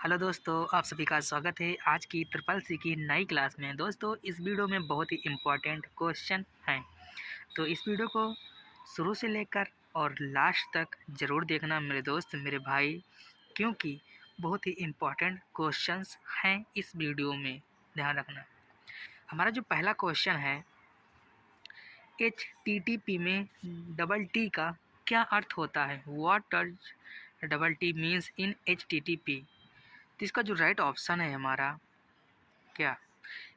Hello दोस्तों, आप सभी का स्वागत है आज की ट्रिपल सी की नई क्लास में। दोस्तों, इस वीडियो में बहुत ही इम्पोर्टेंट क्वेश्चन हैं, तो इस वीडियो को शुरू से लेकर और लास्ट तक ज़रूर देखना मेरे दोस्त मेरे भाई, क्योंकि बहुत ही इम्पोर्टेंट क्वेश्चंस हैं इस वीडियो में। ध्यान रखना। हमारा जो पहला क्वेश्चन है, HTTP में डबल टी का क्या अर्थ होता है? What does double T means in HTTP? तो इसका जो राइट ऑप्शन है हमारा क्या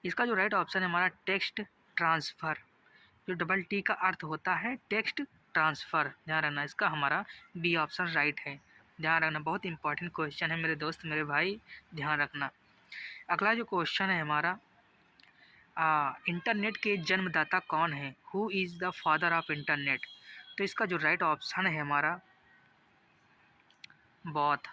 इसका जो राइट ऑप्शन है हमारा टेक्स्ट ट्रांसफ़र। जो डबल टी का अर्थ होता है टेक्स्ट ट्रांसफ़र। ध्यान रखना, इसका हमारा बी ऑप्शन राइट है। ध्यान रखना, बहुत इंपॉर्टेंट क्वेश्चन है मेरे दोस्त मेरे भाई, ध्यान रखना। अगला जो क्वेश्चन है हमारा, इंटरनेट के जन्मदाता कौन है? Who is the father of internet? तो इसका जो राइट ऑप्शन है हमारा बोथ,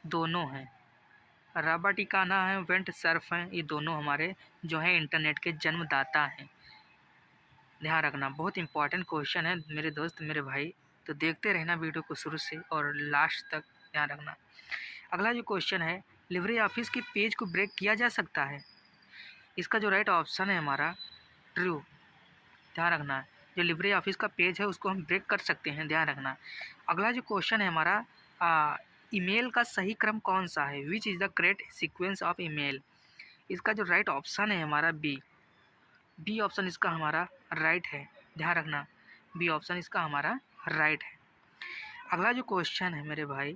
दोनों हैं। रॉबर्टिकाना है, वेंट सर्फ हैं, ये दोनों हमारे जो हैं इंटरनेट के जन्मदाता हैं। ध्यान रखना, बहुत इंपॉर्टेंट क्वेश्चन है मेरे दोस्त मेरे भाई, तो देखते रहना वीडियो को शुरू से और लास्ट तक। ध्यान रखना। अगला जो क्वेश्चन है, लिब्रे ऑफिस के पेज को ब्रेक किया जा सकता है? इसका जो राइट ऑप्शन है हमारा ट्रू। ध्यान रखना, जो लिब्रे ऑफिस का पेज है उसको हम ब्रेक कर सकते हैं। ध्यान रखना। अगला जो क्वेश्चन है हमारा, ईमेल का सही क्रम कौन सा है? Which is the correct sequence of email? इसका जो राइट ऑप्शन है हमारा बी ऑप्शन इसका हमारा राइट है। ध्यान रखना, बी ऑप्शन इसका हमारा राइट है। अगला जो क्वेश्चन है मेरे भाई,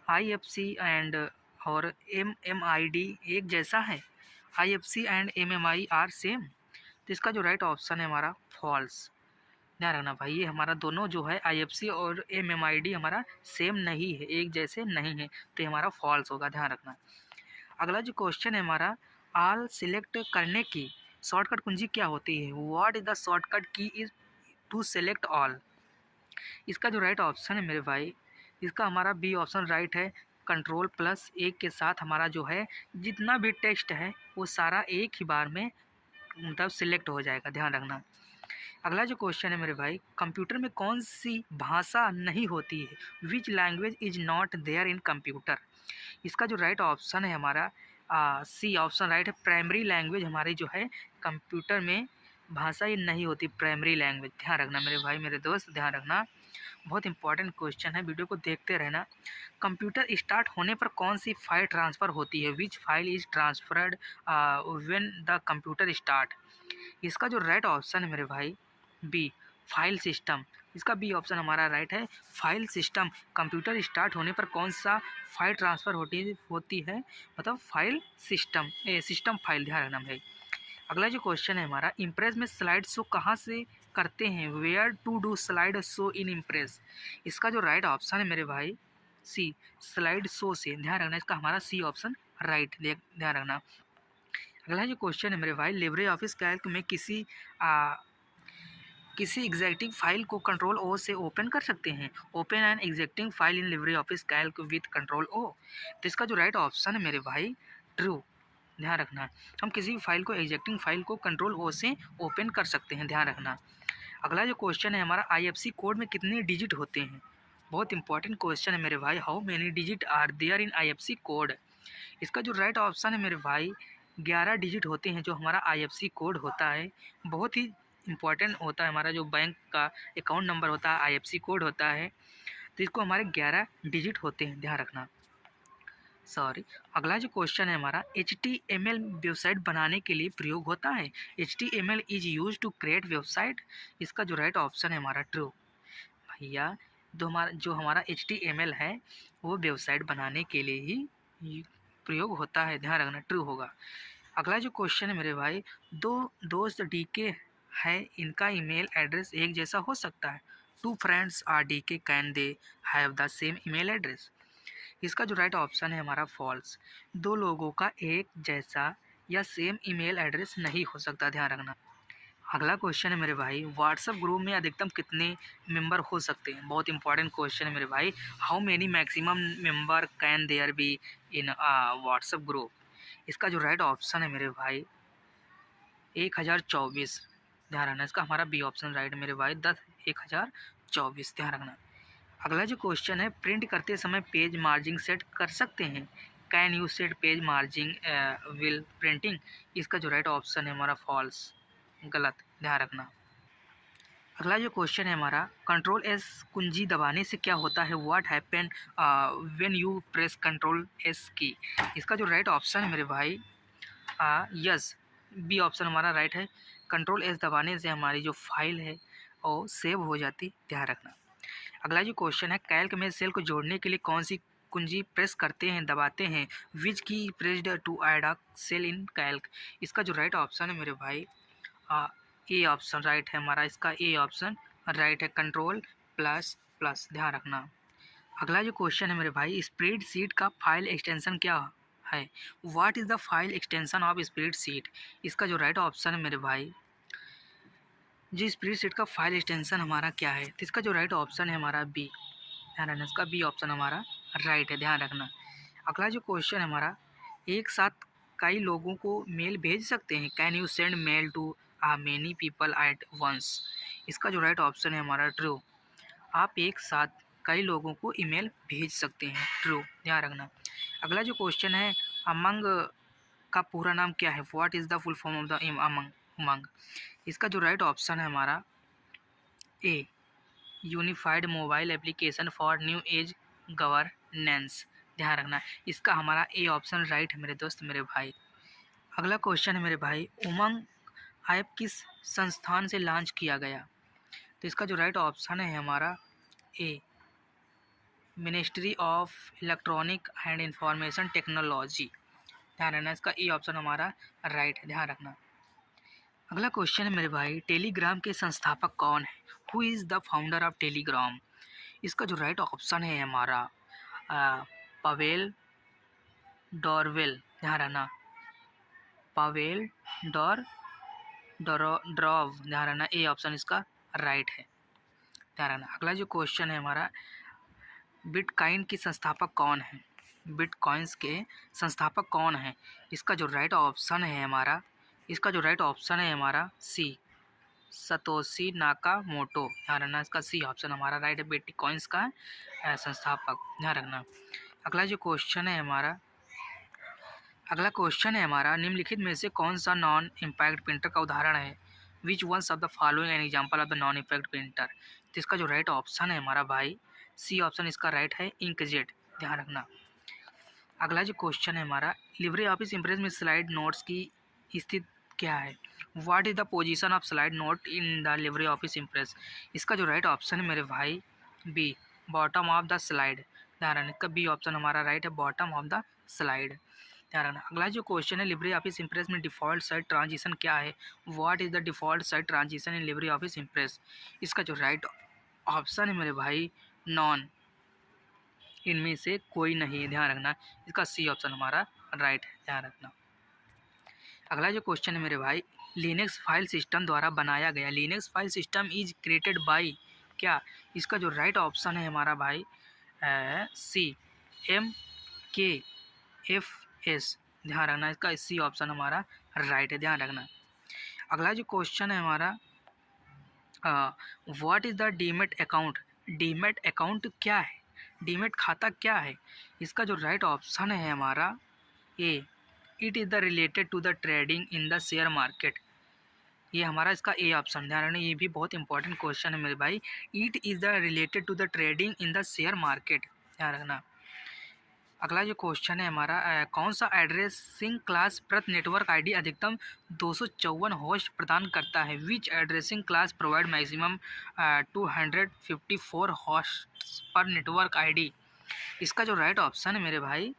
IFC एंड और MMID एक जैसा है? IFC and MMI are same? तो इसका जो राइट ऑप्शन है हमारा फॉल्स। ध्यान रखना भाई, ये हमारा दोनों जो है IFC और MMID हमारा सेम नहीं है, एक जैसे नहीं है, तो ये हमारा फॉल्स होगा। ध्यान रखना। अगला जो क्वेश्चन है हमारा, ऑल सिलेक्ट करने की शॉर्टकट कुंजी क्या होती है? व्हाट इज द शॉर्टकट की इज टू सेलेक्ट ऑल? इसका जो राइट ऑप्शन है मेरे भाई, इसका हमारा बी ऑप्शन राइट है। कंट्रोल+1 के साथ हमारा जो है जितना भी टेक्स्ट है वो सारा एक ही बार में मतलब सिलेक्ट हो जाएगा। ध्यान रखना। अगला जो क्वेश्चन है मेरे भाई, कंप्यूटर में कौन सी भाषा नहीं होती है? Which language is not there in computer? इसका जो राइट ऑप्शन है हमारा सी ऑप्शन राइट है। प्राइमरी लैंग्वेज हमारी जो है कंप्यूटर में भाषा ये नहीं होती, प्राइमरी लैंग्वेज। ध्यान रखना मेरे भाई मेरे दोस्त, ध्यान रखना, बहुत इंपॉर्टेंट क्वेश्चन है, वीडियो को देखते रहना। कंप्यूटर स्टार्ट होने पर कौन सी फाइल ट्रांसफ़र होती है? Which file is transferred when the computer start? इसका जो राइट ऑप्शन है मेरे भाई बी, फाइल सिस्टम। इसका बी ऑप्शन हमारा राइट है, फाइल सिस्टम। कंप्यूटर स्टार्ट होने पर कौन सा फाइल ट्रांसफ़र होती है मतलब फाइल सिस्टम, सिस्टम फाइल। ध्यान रखना भाई। अगला जो क्वेश्चन है हमारा, इम्प्रेस में स्लाइड शो कहाँ से करते हैं? Where to do slide show in Impress? इसका जो राइट ऑप्शन है मेरे भाई सी, स्लाइड शो से। ध्यान रखना, इसका हमारा सी ऑप्शन राइट, ध्यान रखना। अगला जो क्वेश्चन है मेरे भाई, लिब्रे ऑफिस कैल्क में किसी एग्जैक्टिंग फाइल को कंट्रोल ओ से ओपन कर सकते हैं? Open an existing file in LibreOffice Calc with control O? तो इसका जो राइट ऑप्शन है मेरे भाई ट्रू। ध्यान रखना, हम किसी भी फाइल को एग्जैक्टिंग फाइल को कंट्रोल ओ से ओपन कर सकते हैं। ध्यान रखना। अगला जो क्वेश्चन है हमारा, IFC कोड में कितने डिजिट होते हैं? बहुत इंपॉर्टेंट क्वेश्चन है मेरे भाई, how many digit are there in IFC code? इसका जो राइट ऑप्शन है मेरे भाई 11 डिजिट होते हैं जो हमारा IFC कोड होता है। बहुत ही इंपॉर्टेंट होता है, हमारा जो बैंक का अकाउंट नंबर होता है IFC कोड होता है, तो इसको हमारे 11 डिजिट होते हैं। ध्यान रखना। सॉरी। अगला जो क्वेश्चन है हमारा, HTML वेबसाइट बनाने के लिए प्रयोग होता है? HTML is use to create website? इसका जो राइट ऑप्शन है हमारा ट्रू। भैया, जो हमारा HTML है वो वेबसाइट बनाने के लिए ही प्रयोग होता है। ध्यान रखना, ट्रू होगा। अगला जो क्वेश्चन है मेरे भाई, दो दोस्त DK है, इनका ईमेल एड्रेस एक जैसा हो सकता है? Two friends are DK, can they have the same email address? इसका जो राइट ऑप्शन है हमारा फॉल्स। दो लोगों का एक जैसा या सेम ईमेल एड्रेस नहीं हो सकता। ध्यान रखना। अगला क्वेश्चन है मेरे भाई, व्हाट्सएप ग्रुप में अधिकतम कितने मेंबर हो सकते हैं? बहुत इंपॉर्टेंट क्वेश्चन है मेरे भाई, how many maximum member can there be in WhatsApp group? इसका जो राइट ऑप्शन है मेरे भाई 1024। ध्यान रखना, इसका हमारा बी ऑप्शन राइट मेरे भाई 10 1024। ध्यान रखना। अगला जो क्वेश्चन है, प्रिंट करते समय पेज मार्जिन सेट कर सकते हैं। Can you set page margin will printing? इसका जो राइट ऑप्शन है हमारा फॉल्स, गलत, ध्यान रखना। अगला जो क्वेश्चन है हमारा, कंट्रोल एस कुंजी दबाने से क्या होता है? What happen when you press control S की? इसका जो राइट ऑप्शन है मेरे भाई यस, बी ऑप्शन हमारा राइट है। कंट्रोल एस दबाने से हमारी जो फाइल है वो सेव हो जाती, ध्यान रखना। अगला जो क्वेश्चन है, कैल्क में सेल को जोड़ने के लिए कौन सी कुंजी प्रेस करते हैं, दबाते हैं? Which key pressed to add a cell in calc? इसका जो राइट ऑप्शन है मेरे भाई ए ऑप्शन राइट है हमारा, इसका ए ऑप्शन राइट है, कंट्रोल प्लस प्लस, ध्यान रखना। अगला जो क्वेश्चन है मेरे भाई, स्प्रेड शीट का फाइल एक्सटेंशन क्या है? What is the file extension of spread sheet? इसका जो राइट ऑप्शन है मेरे भाई, जो स्प्रेड शीट का फाइल एक्सटेंशन हमारा क्या है? तो इसका जो राइट ऑप्शन है हमारा बी, ध्यान रखना, इसका बी ऑप्शन हमारा राइट है, ध्यान रखना। अगला जो क्वेश्चन है हमारा, एक साथ कई लोगों को मेल भेज सकते हैं? Can you send mail to many people at once? इसका जो राइट ऑप्शन है हमारा ट्रू, आप एक साथ कई लोगों को ईमेल भेज सकते हैं, ट्रू, ध्यान रखना। अगला जो क्वेश्चन है, अमंग का पूरा नाम क्या है? What is the full form of the among? UMANG? इसका जो राइट ऑप्शन है हमारा A, unified mobile application for new age governance, ध्यान रखना। इसका हमारा ए ऑप्शन राइट है मेरे दोस्त, मेरे भाई। अगला क्वेश्चन है मेरे भाई, उमंग ऐप किस संस्थान से लॉन्च किया गया? तो इसका जो राइट ऑप्शन है हमारा A, ministry of electronic and information technology, ध्यान रखना, इसका ए ऑप्शन हमारा राइट है, ध्यान रखना। अगला क्वेश्चन है मेरे भाई, टेलीग्राम के संस्थापक कौन है? Who is the founder of Telegram? इसका जो राइट ऑप्शन है हमारा पावेल डॉरवेल, ध्यान रखना, पावेल ड्रॉव, ध्यान रखना, ए ऑप्शन इसका राइट है, ध्यान रखना। अगला जो क्वेश्चन है हमारा, बिटकॉइन की संस्थापक कौन है? बिटकॉइंस के संस्थापक कौन है? इसका जो राइट ऑप्शन है हमारा, इसका जो राइट ऑप्शन है हमारा सी, सतोशी नाकामोटो, ध्यान रखना, इसका सी ऑप्शन हमारा राइट है, बिटकॉइंस का संस्थापक, ध्यान रखना। अगला जो क्वेश्चन है हमारा, अगला क्वेश्चन है हमारा, निम्नलिखित में से कौन सा नॉन इम्पैक्ट प्रिंटर का उदाहरण है? Which ones of the following an example of the non impact printer? तो इसका जो राइट ऑप्शन है हमारा भाई सी ऑप्शन इसका राइट है, इंकजेट, ध्यान रखना। अगला जो क्वेश्चन है हमारा, लिब्रे ऑफिस इम्प्रेस में स्लाइड नोट्स की स्थिति क्या है? What is the position of slide note in the Libre Office Impress? इसका जो राइट ऑप्शन है मेरे भाई B, bottom of the slide, ध्यान रखना, इसका बी ऑप्शन हमारा राइट है, बॉटम ऑफ द स्लाइड, ध्यान रखना। अगला जो क्वेश्चन है, लिब्रे ऑफिस इम्प्रेस में डिफ़ॉल्ट साइड ट्रांजिशन क्या है? What is the default side transition in Libre Office Impress? इसका जो राइट ऑप्शन है मेरे भाई नॉन, इनमें से कोई नहीं है, ध्यान रखना, इसका सी ऑप्शन हमारा राइट है, ध्यान रखना। अगला जो क्वेश्चन है मेरे भाई, लिनक्स फाइल सिस्टम द्वारा बनाया गया Linux file system is created by क्या? इसका जो राइट ऑप्शन है हमारा भाई सी, MKFS, ध्यान रखना, इसका सी ऑप्शन हमारा राइट है, ध्यान रखना। अगला जो क्वेश्चन है हमारा, what is the demat account? Demat account क्या है? डीमेट खाता क्या है? इसका जो राइट ऑप्शन है हमारा A, it is the related to the trading in the share market, ये हमारा इसका ए ऑप्शन, ध्यान रखना, ये भी बहुत इंपॉर्टेंट क्वेश्चन है मेरे भाई, it is the related to the trading in the share market, ध्यान रखना। अगला जो क्वेश्चन है हमारा, कौन सा एड्रेसिंग क्लास प्रति नेटवर्क आईडी अधिकतम 254 होस्ट प्रदान करता है? Which addressing class provide maximum 254 host per network ID? इसका जो राइट ऑप्शन है मेरे भाई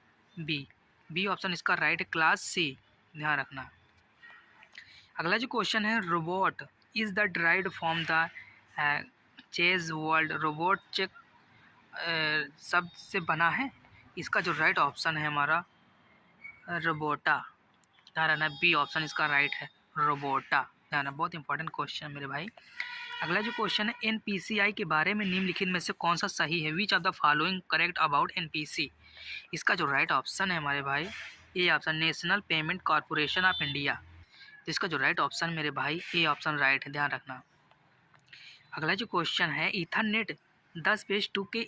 बी ऑप्शन इसका राइट है, क्लास सी, ध्यान रखना। अगला जो क्वेश्चन है, robot is the derived from the Czech word, robot चेक शब्द से बना है? इसका जो राइट ऑप्शन है हमारा रोबोटा, ध्यान रखना, बी ऑप्शन इसका राइट है, रोबोटा, ध्यान रखना, बहुत इंपॉर्टेंट क्वेश्चन है मेरे भाई। अगला जो क्वेश्चन है, NPCI के बारे में निम्नलिखित में से कौन सा सही है? Which of the following correct about NPC? इसका जो राइट ऑप्शन है हमारे भाई A option, national payment corporation of India, तो इसका जो राइट ऑप्शन मेरे भाई ए ऑप्शन राइट है, ध्यान रखना। अगला जो क्वेश्चन है, ईथरनेट 10 बेस 2 के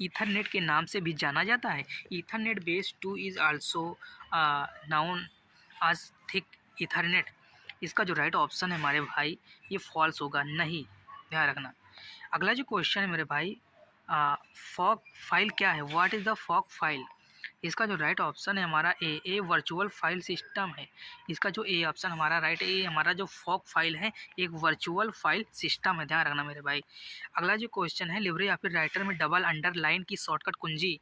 ईथरनेट के नाम से भी जाना जाता है। Ethernet base 2 is also known आज थिक ईथरनेट। इसका जो राइट ऑप्शन है हमारे भाई ये फॉल्स होगा, नहीं, ध्यान रखना। अगला जो क्वेश्चन है मेरे भाई, फॉग फाइल क्या है? What is the fog file? इसका जो राइट ऑप्शन है हमारा ए वर्चुअल फाइल सिस्टम है। इसका जो ए ऑप्शन हमारा राइट है, ये हमारा जो फॉग फाइल है एक वर्चुअल फाइल सिस्टम है, ध्यान रखना मेरे भाई। अगला जो क्वेश्चन है, लिब्रे ऑफिस राइटर में डबल अंडरलाइन की शॉर्टकट कुंजी,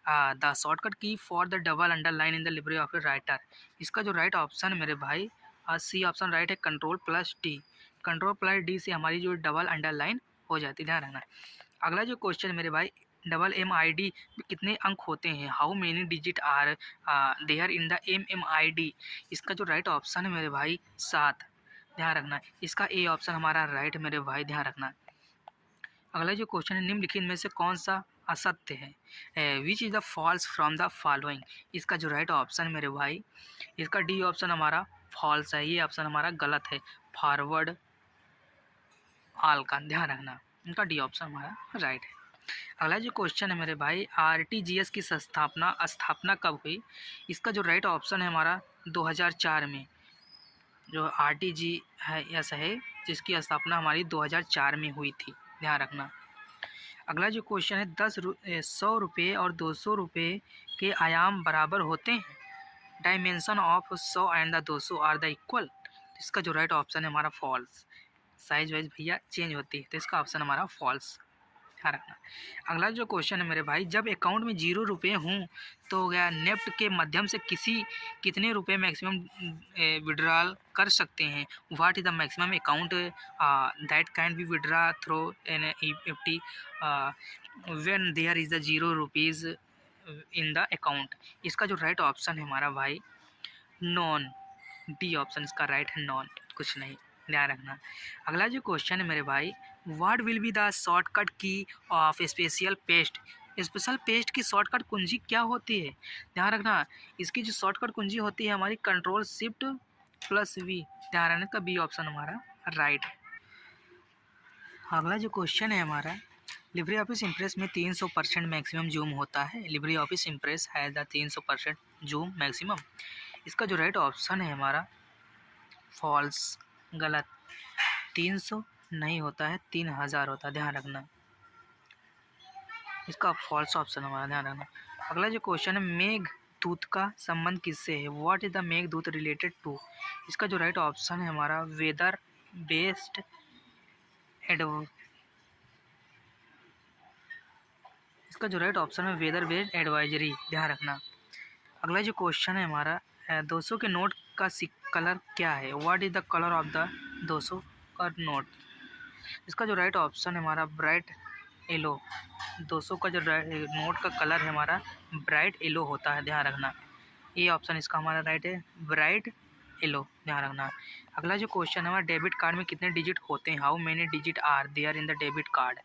द शॉर्टकट की for the double underline in the Libre office writer. इसका जो राइट ऑप्शन है मेरे भाई, सी ऑप्शन राइट है, control plus D. Control plus D से हमारी जो डबल अंडरलाइन हो जाती है, ध्यान रखना। अगला जो क्वेश्चन मेरे भाई, डबल MID में कितने अंक होते हैं? How many digit are there in the MMID? इसका जो राइट ऑप्शन है मेरे भाई 7, ध्यान रखना। इसका ए ऑप्शन हमारा राइट मेरे भाई, ध्यान रखना। अगला जो क्वेश्चन है, निम्नलिखित में से कौन सा असत्य है? Which is the falls from the following? इसका जो राइट ऑप्शन है मेरे भाई, इसका डी ऑप्शन हमारा फॉल्स है, ये ऑप्शन हमारा गलत है, फॉरवर्ड ऑल का, ध्यान रखना। इनका डी ऑप्शन हमारा राइट है। अगला जो क्वेश्चन है मेरे भाई, RTGS की स्थापना कब हुई? इसका जो राइट ऑप्शन है हमारा 2004 में। जो RTGS है जिसकी स्थापना हमारी 2004 में हुई थी, ध्यान रखना। अगला जो क्वेश्चन है, 100 रुपये और 200 रुपये के आयाम बराबर होते हैं? Dimension of 100 and the 200 are the equal. इसका जो राइट ऑप्शन है हमारा फॉल्स। साइज वाइज भैया चेंज होती है, तो इसका ऑप्शन हमारा फॉल्स, ध्यान रखना। अगला जो क्वेश्चन है मेरे भाई, जब अकाउंट में 0 रुपये हों तो क्या नेफ्ट के माध्यम से कितने रुपए मैक्सिमम विड्रॉल कर सकते हैं? What is the maximum account that can be withdraw through NEFT when there is the 0 rupees in the account? इसका जो राइट ऑप्शन है हमारा भाई नॉन, डी ऑप्शन इसका राइट है, नॉन, कुछ नहीं, ध्यान रखना। अगला जो क्वेश्चन है मेरे भाई, what will be the shortcut key of special paste? Special paste की शॉर्टकट कुंजी क्या होती है? ध्यान रखना, इसकी जो शॉर्टकट कुंजी होती है हमारी कंट्रोल शिफ्ट प्लस वी, ध्यान रखना, का बी ऑप्शन हमारा राइट है। अगला जो क्वेश्चन है हमारा, लिब्रे ऑफिस इम्प्रेस में 300% मैक्सिमम जूम होता है। लिब्रे ऑफिस इम्प्रेस है द 300% जूम मैक्सिमम। इसका जो राइट ऑप्शन है हमारा फॉल्स, गलत, 300 नहीं होता है, 3000 होता है, ध्यान रखना। इसका फॉल्स ऑप्शन हमारा, ध्यान रखना। अगला जो क्वेश्चन है, मेघदूत का संबंध किससे है? What is the Meghdoot related to? इसका जो राइट ऑप्शन है हमारा वेदर बेस्ड इसका जो राइट ऑप्शन है वेदर बेस्ड एडवाइजरी, ध्यान रखना। अगला जो क्वेश्चन है हमारा, 200 के नोट का कलर क्या है? What is the colour of the 200 का नोट? इसका जो राइट ऑप्शन है हमारा ब्राइट येलो। 200 का जो नोट का कलर है हमारा ब्राइट येलो होता है, ध्यान रखना। ये ऑप्शन इसका हमारा राइट है, ब्राइट येलो, ध्यान रखना। अगला जो क्वेश्चन है हमारा, डेबिट कार्ड में कितने डिजिट होते हैं? How many digit are there in the debit card?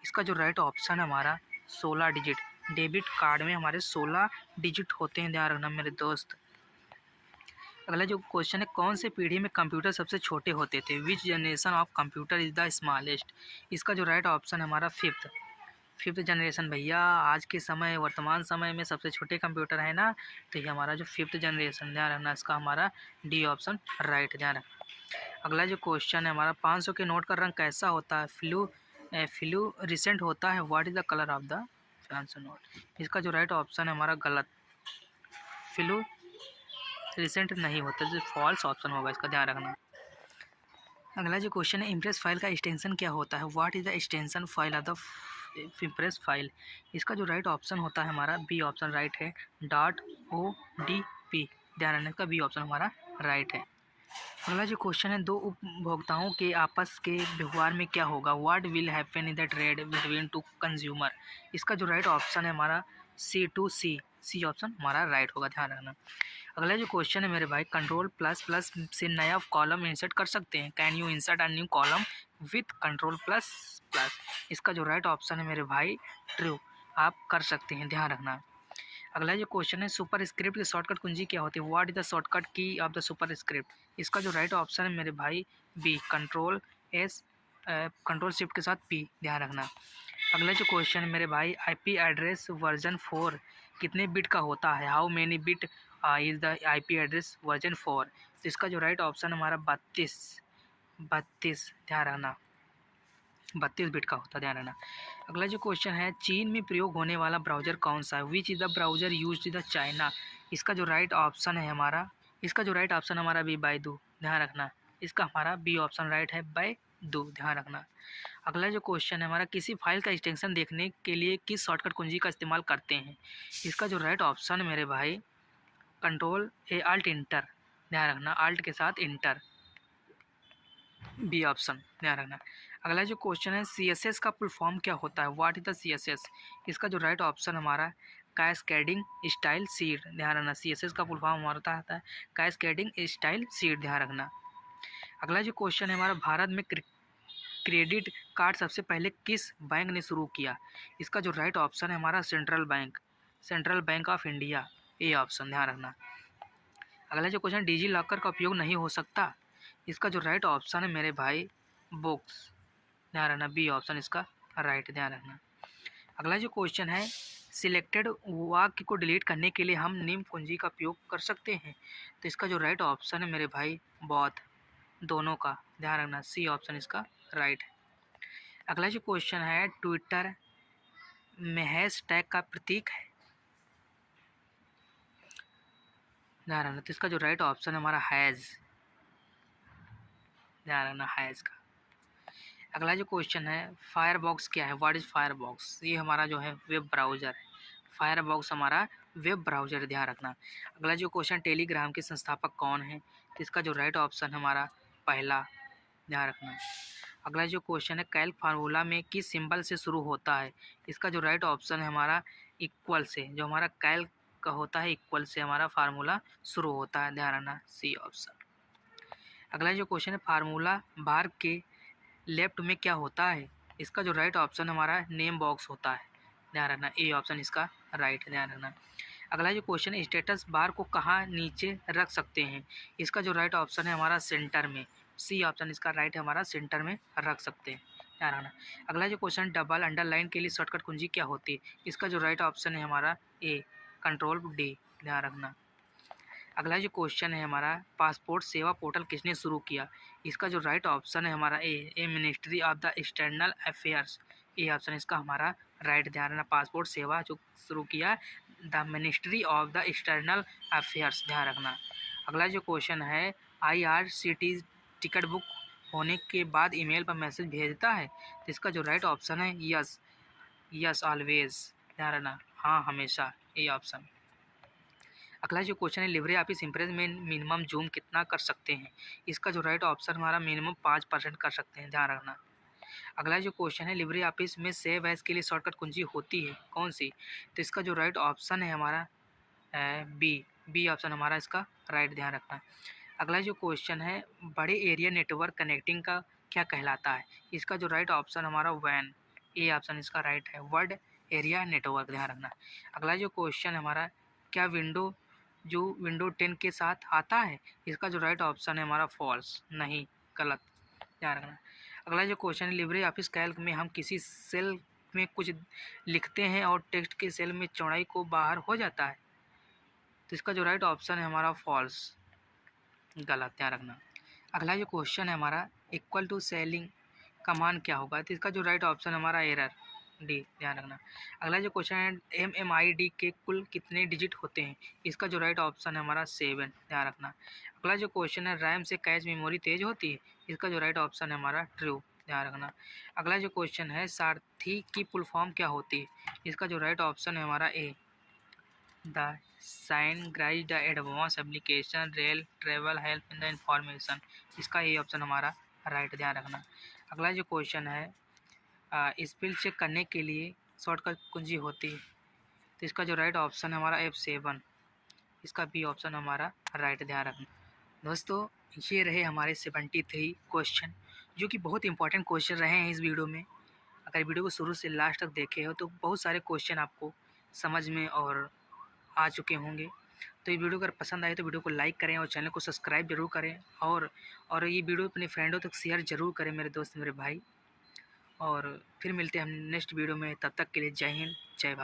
इसका जो राइट ऑप्शन है हमारा 16 डिजिट। डेबिट कार्ड में हमारे 16 डिजिट होते हैं, ध्यान रखना मेरे दोस्त। अगला जो क्वेश्चन है, कौन से पीढ़ी में कंप्यूटर सबसे छोटे होते थे? विच generation of computer is the smallest? इसका जो राइट ऑप्शन है हमारा फिफ्थ जनरेशन भैया। आज के समय, वर्तमान समय में सबसे छोटे कंप्यूटर है ना, तो ये हमारा जो 5th जनरेशन, ध्यान रखना, इसका हमारा डी ऑप्शन राइट, ध्यान रखना। अगला जो क्वेश्चन है हमारा, 500 के नोट का रंग कैसा होता है? फ्लूरेसेंट होता है। What is the colour of the 500 note? इसका जो राइट ऑप्शन है हमारा गलत, फ्लूरेसेंट नहीं होता, जो फॉल्स ऑप्शन होगा इसका, ध्यान रखना। अगला जो क्वेश्चन है, इम्प्रेस फाइल का एक्सटेंशन क्या होता है? What is the extension file of the impress file? इसका जो राइट ऑप्शन होता है हमारा बी ऑप्शन राइट है, .ODP, ध्यान रखने का, बी ऑप्शन हमारा राइट है। अगला जो क्वेश्चन है, दो उपभोक्ताओं के आपस के व्यवहार में क्या होगा? What will happen in the trade between two consumer? इसका जो राइट ऑप्शन है हमारा C2C, सी ऑप्शन हमारा राइट होगा, ध्यान रखना। अगला जो क्वेश्चन है मेरे भाई, कंट्रोल प्लस प्लस से नया कॉलम इंसर्ट कर सकते हैं? Can you insert a new column with control plus plus? इसका जो राइट ऑप्शन है मेरे भाई ट्रू, आप कर सकते हैं, ध्यान रखना। अगला जो क्वेश्चन है, सुपर स्क्रिप्ट की शॉर्टकट कुंजी क्या होती है? What is the shortcut key of the super script? इसका जो राइट ऑप्शन है मेरे भाई बी, कंट्रोल शिफ्ट के साथ P, ध्यान रखना। अगला जो क्वेश्चन है मेरे भाई, आईपी एड्रेस वर्जन 4 कितने बिट का होता है? How many bit is the IP address version 4? तो इसका जो राइट ऑप्शन हमारा 32 ध्यान रखना, 32 बिट का होता है, ध्यान रखना। अगला जो क्वेश्चन है, चीन में प्रयोग होने वाला ब्राउज़र कौन सा है? Which is the browser used in the China? इसका जो राइट ऑप्शन है हमारा बी बायदू, ध्यान रखना। इसका हमारा बी ऑप्शन राइट है, बायदू, ध्यान रखना। अगला जो क्वेश्चन है हमारा, किसी फाइल का एक्सटेंशन देखने के लिए किस शॉर्टकट कुंजी का इस्तेमाल करते हैं? इसका जो राइट ऑप्शन है मेरे भाई, कंट्रोल ए अल्ट इंटर, ध्यान रखना, अल्ट के साथ इंटर, बी ऑप्शन, ध्यान रखना। अगला जो क्वेश्चन है, CSS का फुल फॉर्म क्या होता है? What is the CSS? इसका जो राइट ऑप्शन हमारा कैस्केडिंग स्टाइल सीड, ध्यान रखना। CSS का फुल फॉर्म हमारा होता है कैस्केडिंग स्टाइल सीड, ध्यान रखना। अगला जो क्वेश्चन है हमारा, भारत में क्रेडिट कार्ड सबसे पहले किस बैंक ने शुरू किया? इसका जो राइट ऑप्शन है हमारा central bank of India, A option, ध्यान रखना। अगला जो क्वेश्चन, डिजी लॉकर का उपयोग नहीं हो सकता? इसका जो राइट ऑप्शन है मेरे भाई, बुक्स, ध्यान रखना, बी ऑप्शन इसका राइट, ध्यान रखना। अगला जो क्वेश्चन है, सिलेक्टेड वाक्य को डिलीट करने के लिए हम निम्न कुंजी का उपयोग कर सकते हैं? तो इसका जो राइट ऑप्शन है मेरे भाई, बोथ, दोनों का, ध्यान रखना, सी ऑप्शन इसका राइट है। अगला जो क्वेश्चन है, ट्विटर में हैश टैग का प्रतीक है, ध्यान रखना। तो इसका जो राइट ऑप्शन है हमारा हैज़, ध्यान रखना, हैज़ का। अगला जो क्वेश्चन है, फायरबॉक्स क्या है? What is firebox? ये हमारा जो है वेब ब्राउज़र है, फायरबॉक्स हमारा वेब ब्राउज़र है, ध्यान रखना। अगला जो क्वेश्चन, टेलीग्राम के संस्थापक कौन है? तो इसका जो राइट ऑप्शन हमारा पहला, ध्यान रखना। अगला जो क्वेश्चन है, कैल्क फार्मूला में किस सिंबल से शुरू होता है? इसका जो राइट ऑप्शन है हमारा इक्वल से, जो हमारा कैल्क का होता है इक्वल से हमारा फार्मूला शुरू होता है, ध्यान रखना, सी ऑप्शन। अगला जो क्वेश्चन है, फार्मूला बार के लेफ्ट में क्या होता है? इसका जो राइट ऑप्शन हमारा नेम बॉक्स होता है, ध्यान रखना, ए ऑप्शन इसका राइट है, ध्यान रखना। अगला जो क्वेश्चन है, स्टेटस बार को कहाँ नीचे रख सकते हैं? इसका जो राइट ऑप्शन है हमारा सेंटर में, सी ऑप्शन इसका राइट है, हमारा सेंटर में रख सकते हैं, ध्यान रखना। अगला जो क्वेश्चन, डबल अंडरलाइन के लिए शॉर्टकट कुंजी क्या होती है? इसका जो राइट ऑप्शन है हमारा ए, कंट्रोल डी, ध्यान रखना। अगला जो क्वेश्चन है हमारा, पासपोर्ट सेवा पोर्टल किसने शुरू किया? इसका जो राइट ऑप्शन है हमारा A ministry of the external affairs, A option इसका हमारा राइट, ध्यान रखना। पासपोर्ट सेवा जो शुरू किया, the ministry of the external affairs, ध्यान रखना। अगला जो क्वेश्चन है, IRCTC टिकट बुक होने के बाद ईमेल पर मैसेज भेजता है? तो इसका जो राइट ऑप्शन है यस ऑलवेज, ध्यान रखना, हाँ हमेशा, ए ऑप्शन। अगला जो क्वेश्चन है, लिब्रे ऑफिस इम्प्रेस में मिनिमम जूम कितना कर सकते हैं? इसका जो राइट ऑप्शन हमारा मिनिमम 5% कर सकते हैं, ध्यान रखना। अगला जो क्वेश्चन है, लिब्रे ऑफिस में सेव एज के लिए शॉर्टकट कुंजी होती है कौन सी? तो इसका जो राइट ऑप्शन है हमारा बी ऑप्शन हमारा इसका राइट, ध्यान रखना। अगला जो क्वेश्चन है, बड़े एरिया नेटवर्क कनेक्टिंग का क्या कहलाता है? इसका जो राइट ऑप्शन हमारा वैन, ए ऑप्शन इसका राइट है, वर्ल्ड एरिया नेटवर्क, ध्यान रखना। अगला जो क्वेश्चन हमारा, क्या विंडो 10 के साथ आता है? इसका जो राइट ऑप्शन है हमारा फॉल्स, नहीं, गलत, ध्यान रखना। अगला जो क्वेश्चन है, लिब्रे ऑफिस कैल्क में हम किसी सेल में कुछ लिखते हैं और टेक्स्ट के सेल में चौड़ाई को बाहर हो जाता है? तो इसका जो राइट ऑप्शन है हमारा फॉल्स, गलत, ध्यान रखना। अगला जो क्वेश्चन है हमारा, इक्वल टू सेलिंग का मान क्या होगा? तो इसका जो राइट ऑप्शन है हमारा एरर, डी, ध्यान रखना। अगला जो क्वेश्चन है, MMID के कुल कितने डिजिट होते हैं? इसका जो राइट ऑप्शन है हमारा 7, ध्यान रखना। अगला जो क्वेश्चन है, रैम से कैश मेमोरी तेज होती है? इसका जो राइट ऑप्शन है हमारा ट्रू, ध्यान रखना। अगला जो क्वेश्चन है, सारथी की फुल फॉर्म क्या होती है? इसका जो राइट ऑप्शन है हमारा A, the sign guide the advance application rail travel help in the information, इसका ए ऑप्शन हमारा राइट, ध्यान रखना। अगला जो क्वेश्चन है, स्पेल चेक करने के लिए शॉर्टकट कुंजी होती है? तो इसका जो राइट ऑप्शन है हमारा F7, इसका बी ऑप्शन हमारा राइट, ध्यान रखना। दोस्तों, ये रहे हमारे 73 क्वेश्चन, जो कि बहुत इंपॉर्टेंट क्वेश्चन रहे हैं इस वीडियो में। अगर वीडियो को शुरू से लास्ट तक देखे हो तो बहुत सारे क्वेश्चन आपको समझ में और आ चुके होंगे। तो ये वीडियो अगर पसंद आए तो वीडियो को लाइक करें और चैनल को सब्सक्राइब जरूर करें, और ये वीडियो अपने फ्रेंडों तक शेयर ज़रूर करें, मेरे दोस्त, मेरे भाई। और फिर मिलते हैं हम नेक्स्ट वीडियो में। तब तक के लिए जय हिंद, जय भारत।